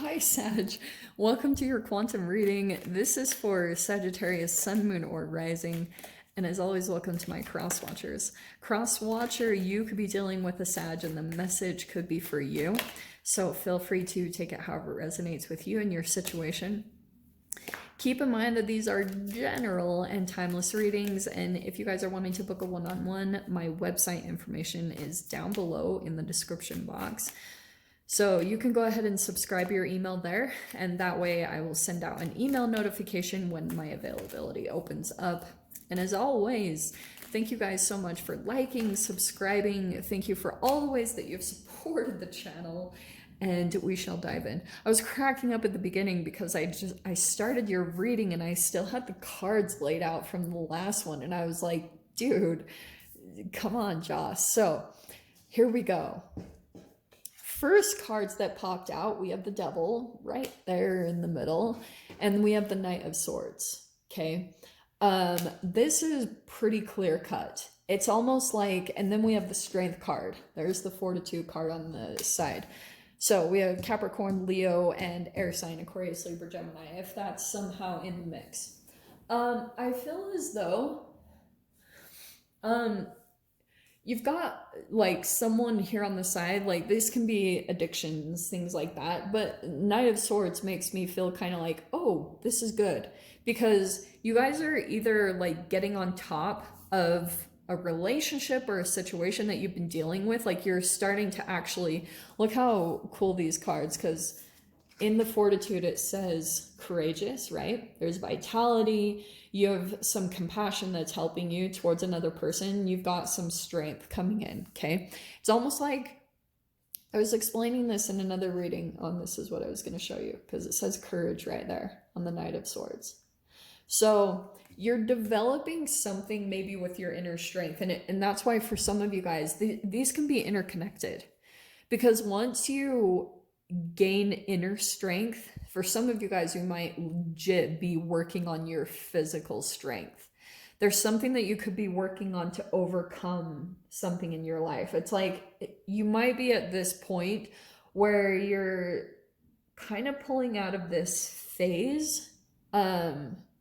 Hi, Sag. Welcome to your quantum reading. This is for Sagittarius, Sun, Moon, or Rising. And as always, welcome to my cross watchers. Cross watcher, you could be dealing with a Sag, and the message could be for you. So feel free to take it however it resonates with you and your situation. Keep in mind that these are general and timeless readings, and if you guys are wanting to book a one-on-one, my website information is down below in the description box. So you can go ahead and subscribe your email there, and that way I will send out an email notification when my availability opens up. And as always, thank you guys so much for liking, subscribing. Thank you for all the ways that you've supported the channel, and we shall dive in. I was cracking up at the beginning because I started your reading and I still had the cards laid out from the last one, and I was like, dude, come on, Joss. So here we go. First cards that popped out, we have the Devil right there in the middle, and we have the Knight of Swords. Okay, this is pretty clear cut. It's almost like, and then we have the Strength card. There's the Fortitude card on the side. So we have Capricorn, Leo, and air sign Aquarius, Libra, Gemini, if that's somehow in the mix. I feel as though you've got like someone here on the side, like this can be addictions, things like that, but Knight of Swords makes me feel kind of like, oh, this is good, because you guys are either like getting on top of a relationship or a situation that you've been dealing with, like you're starting to actually look how cool these cards, because in the Fortitude it says courageous, right? There's vitality, you have some compassion that's helping you towards another person, you've got some strength coming in. Okay, it's almost like I was explaining this in another reading on This Is What I Was going to show you, because it says courage right there on the Knight of Swords. So you're developing something maybe with your inner strength, and that's why for some of you guys these can be interconnected, because once you gain inner strength, for some of you guys, you might legit be working on your physical strength. There's something that you could be working on to overcome something in your life. It's like you might be at this point where you're kind of pulling out of this phase,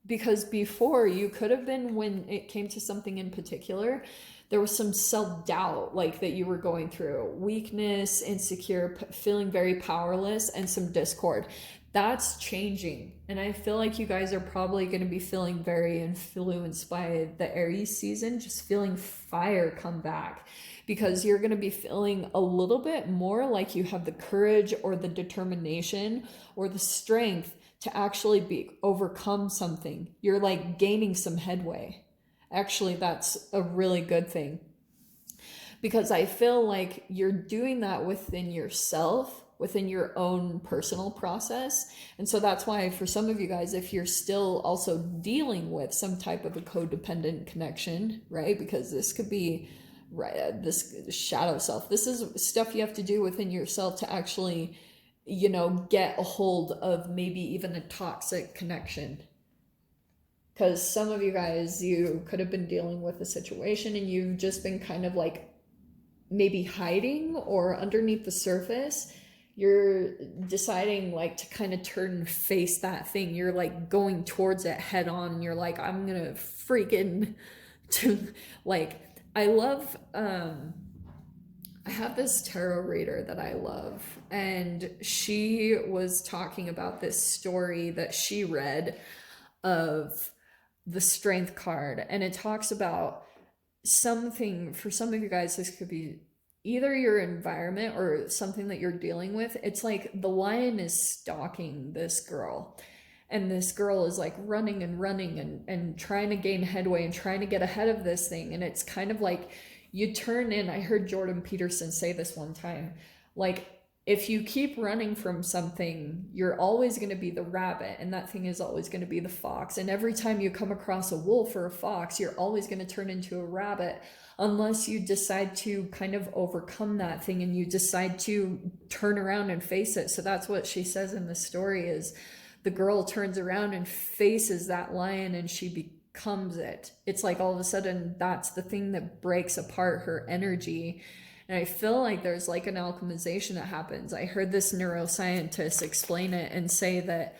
because before you could have been, when it came to something in particular, there was some self-doubt like that you were going through, weakness, insecure, feeling very powerless, and some discord. That's changing, and I feel like you guys are probably going to be feeling very influenced by the Aries season, just feeling fire come back, because you're going to be feeling a little bit more like you have the courage or the determination or the strength to actually overcome something. You're like gaining some headway. Actually, that's a really good thing, because I feel like you're doing that within yourself, within your own personal process. And so that's why for some of you guys, if you're still also dealing with some type of a codependent connection, right? Because this could be, right, this shadow self. This is stuff you have to do within yourself to actually, you know, get a hold of maybe even a toxic connection. Because some of you guys, you could have been dealing with a situation and you've just been kind of like maybe hiding, or underneath the surface you're deciding like to kind of turn and face that thing. You're like going towards it head on, and you're like, I'm gonna freaking to like, I love I have this tarot reader that I love, and she was talking about this story that she read of the Strength card, and it talks about something, for some of you guys this could be either your environment or something that you're dealing with. It's like the lion is stalking this girl, and this girl is like running and running and trying to gain headway and trying to get ahead of this thing. And it's kind of like you turn in, I heard Jordan Peterson say this one time, like if you keep running from something, you're always going to be the rabbit, and that thing is always going to be the fox. And every time you come across a wolf or a fox, you're always going to turn into a rabbit, unless you decide to kind of overcome that thing and you decide to turn around and face it. So that's what she says in the story, is the girl turns around and faces that lion, and she becomes it. It's like all of a sudden that's the thing that breaks apart her energy. And I feel like there's like an alchemization that happens. I heard this neuroscientist explain it and say that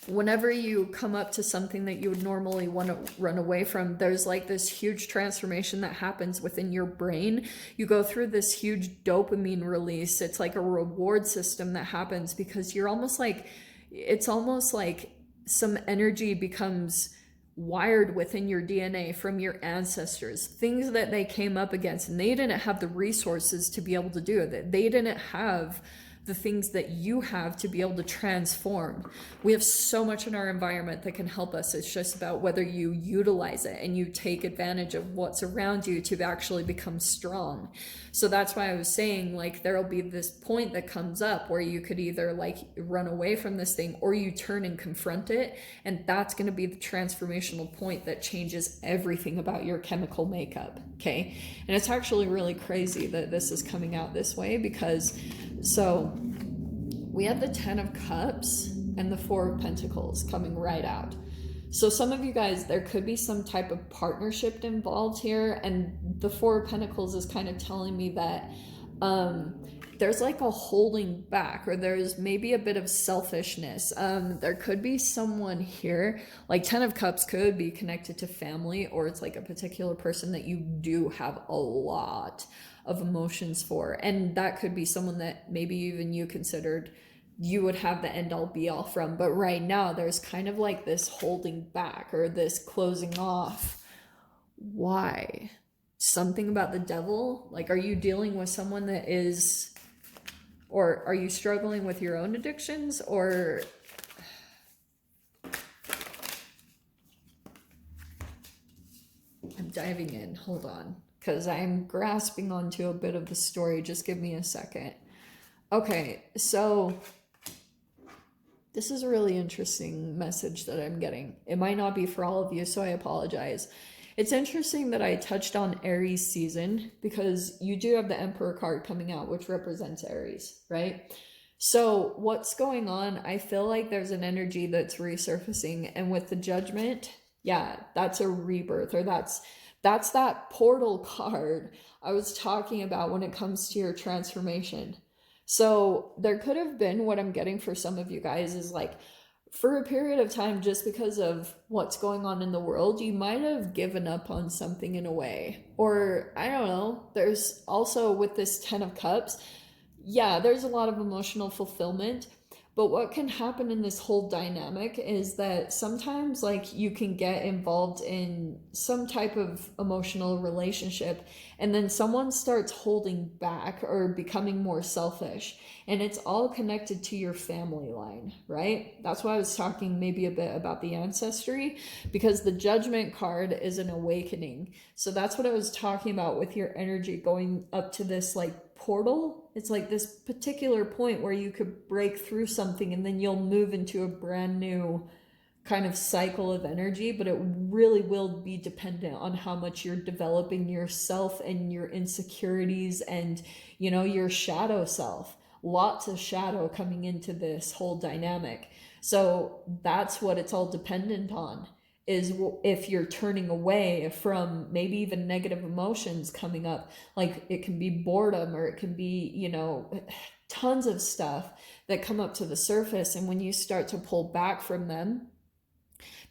whenever you come up to something that you would normally want to run away from, there's like this huge transformation that happens within your brain. You go through this huge dopamine release. It's like a reward system that happens because you're almost like, it's almost like some energy becomes wired within your DNA from your ancestors, things that they came up against, and they didn't have the resources to be able to do it. They didn't have the things that you have to be able to transform. We have so much in our environment that can help us. It's just about whether you utilize it and you take advantage of what's around you to actually become strong. So that's why I was saying, like, there'll be this point that comes up where you could either like run away from this thing or you turn and confront it. And that's going to be the transformational point that changes everything about your chemical makeup. Okay. And it's actually really crazy that this is coming out this way because so we have the 10 of Cups and the 4 of Pentacles coming right out. So some of you guys, there could be some type of partnership involved here. And the 4 of Pentacles is kind of telling me that there's like a holding back, or there's maybe a bit of selfishness. There could be someone here, like 10 of Cups could be connected to family, or it's like a particular person that you do have a lot of emotions for. And that could be someone that maybe even you considered you would have the end all be all from. But right now there's kind of like this holding back or this closing off. Why? Something about the devil? Like, are you dealing with someone that is, or are you struggling with your own addictions, or I'm diving in, hold on, because I'm grasping onto a bit of the story. Just give me a second. Okay, so this is a really interesting message that I'm getting. It might not be for all of you, so I apologize. It's interesting that I touched on Aries season because you do have the Emperor card coming out, which represents Aries, right? So what's going on? I feel like there's an energy that's resurfacing, and with the Judgment, yeah, that's a rebirth, or that's that portal card I was talking about when it comes to your transformation. So there could have been, what I'm getting for some of you guys is like, for a period of time, just because of what's going on in the world, you might have given up on something in a way. Or I don't know, there's also with this 10 of Cups, yeah, there's a lot of emotional fulfillment. But what can happen in this whole dynamic is that sometimes like you can get involved in some type of emotional relationship and then someone starts holding back or becoming more selfish, and it's all connected to your family line, right? That's why I was talking maybe a bit about the ancestry, because the Judgment card is an awakening. So that's what I was talking about with your energy going up to this like portal. It's like this particular point where you could break through something and then you'll move into a brand new kind of cycle of energy, but it really will be dependent on how much you're developing yourself and your insecurities and, you know, your shadow self. Lots of shadow coming into this whole dynamic. So that's what it's all dependent on, is if you're turning away from maybe even negative emotions coming up. Like it can be boredom, or it can be, you know, tons of stuff that come up to the surface. And when you start to pull back from them,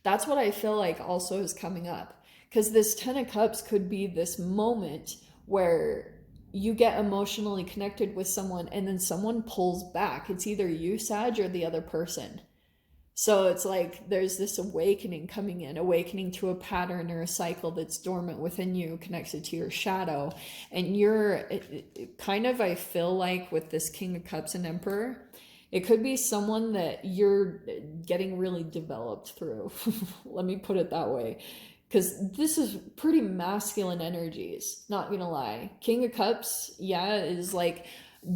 that's what I feel like also is coming up. Because this 10 of Cups could be this moment where you get emotionally connected with someone and then someone pulls back. It's either you, Sag, or the other person. So it's like there's this awakening coming in, awakening to a pattern or a cycle that's dormant within you, connected to your shadow. And you're kind of, I feel like with this King of Cups and Emperor, it could be someone that you're getting really developed through. Let me put it that way. Because this is pretty masculine energies, not gonna lie. King of Cups, yeah, is like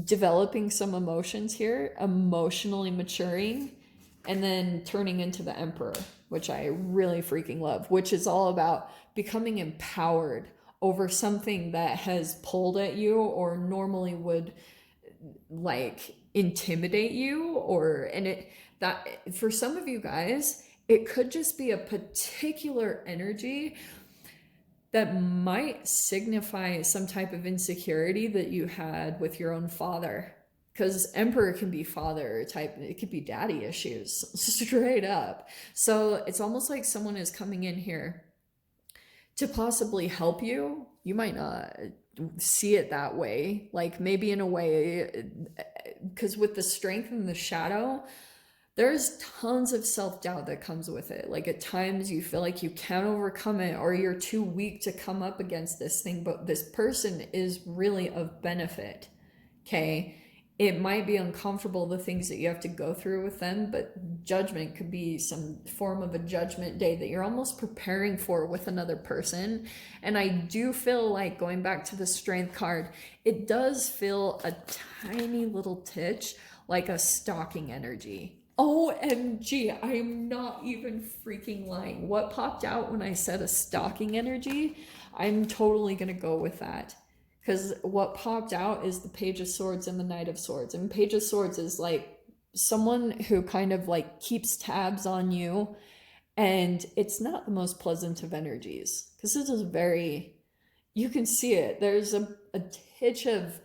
developing some emotions here, emotionally maturing, and then turning into the Emperor, which I really freaking love, which is all about becoming empowered over something that has pulled at you or normally would like intimidate you, or, and it, that for some of you guys, it could just be a particular energy that might signify some type of insecurity that you had with your own father. Because Emperor can be father type, it could be daddy issues, straight up. So it's almost like someone is coming in here to possibly help you. You might not see it that way, like maybe in a way, because with the strength and the shadow, there's tons of self-doubt that comes with it. Like at times you feel like you can't overcome it, or you're too weak to come up against this thing, but this person is really of benefit. Okay, it might be uncomfortable, the things that you have to go through with them, but judgment could be some form of a judgment day that you're almost preparing for with another person. And I do feel like, going back to the strength card, it does feel a tiny little titch like a stalking energy. OMG, I am not even freaking lying. What popped out when I said a stalking energy, I'm totally gonna go with that. Because what popped out is the Page of Swords and the Knight of Swords. And Page of Swords is like someone who kind of like keeps tabs on you. And it's not the most pleasant of energies. Because this is very, you can see it. There's a titch of,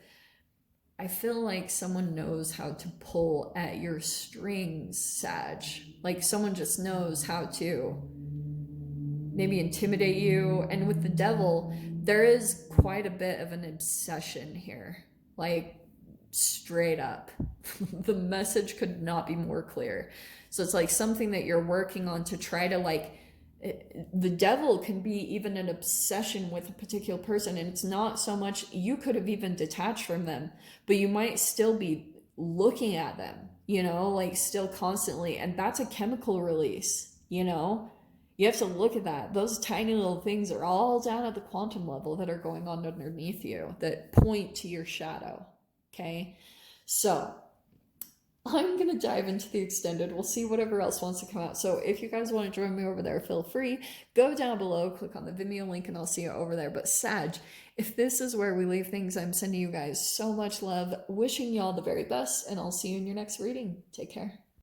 I feel like someone knows how to pull at your strings, Sag. Like someone just knows how to maybe intimidate you. And with the Devil, there is quite a bit of an obsession here. Like straight up. The message could not be more clear. So it's like something that you're working on to try to like, the Devil can be even an obsession with a particular person, and it's not so much, you could have even detached from them, but you might still be looking at them, you know, like still constantly, and that's a chemical release, you know. You have to look at that. Those tiny little things are all down at the quantum level that are going on underneath you that point to your shadow. Okay, so I'm going to dive into the extended. We'll see whatever else wants to come out. So if you guys want to join me over there, feel free. Go down below, click on the Vimeo link, and I'll see you over there. But Sag, if this is where we leave things, I'm sending you guys so much love, wishing y'all the very best, and I'll see you in your next reading. Take care.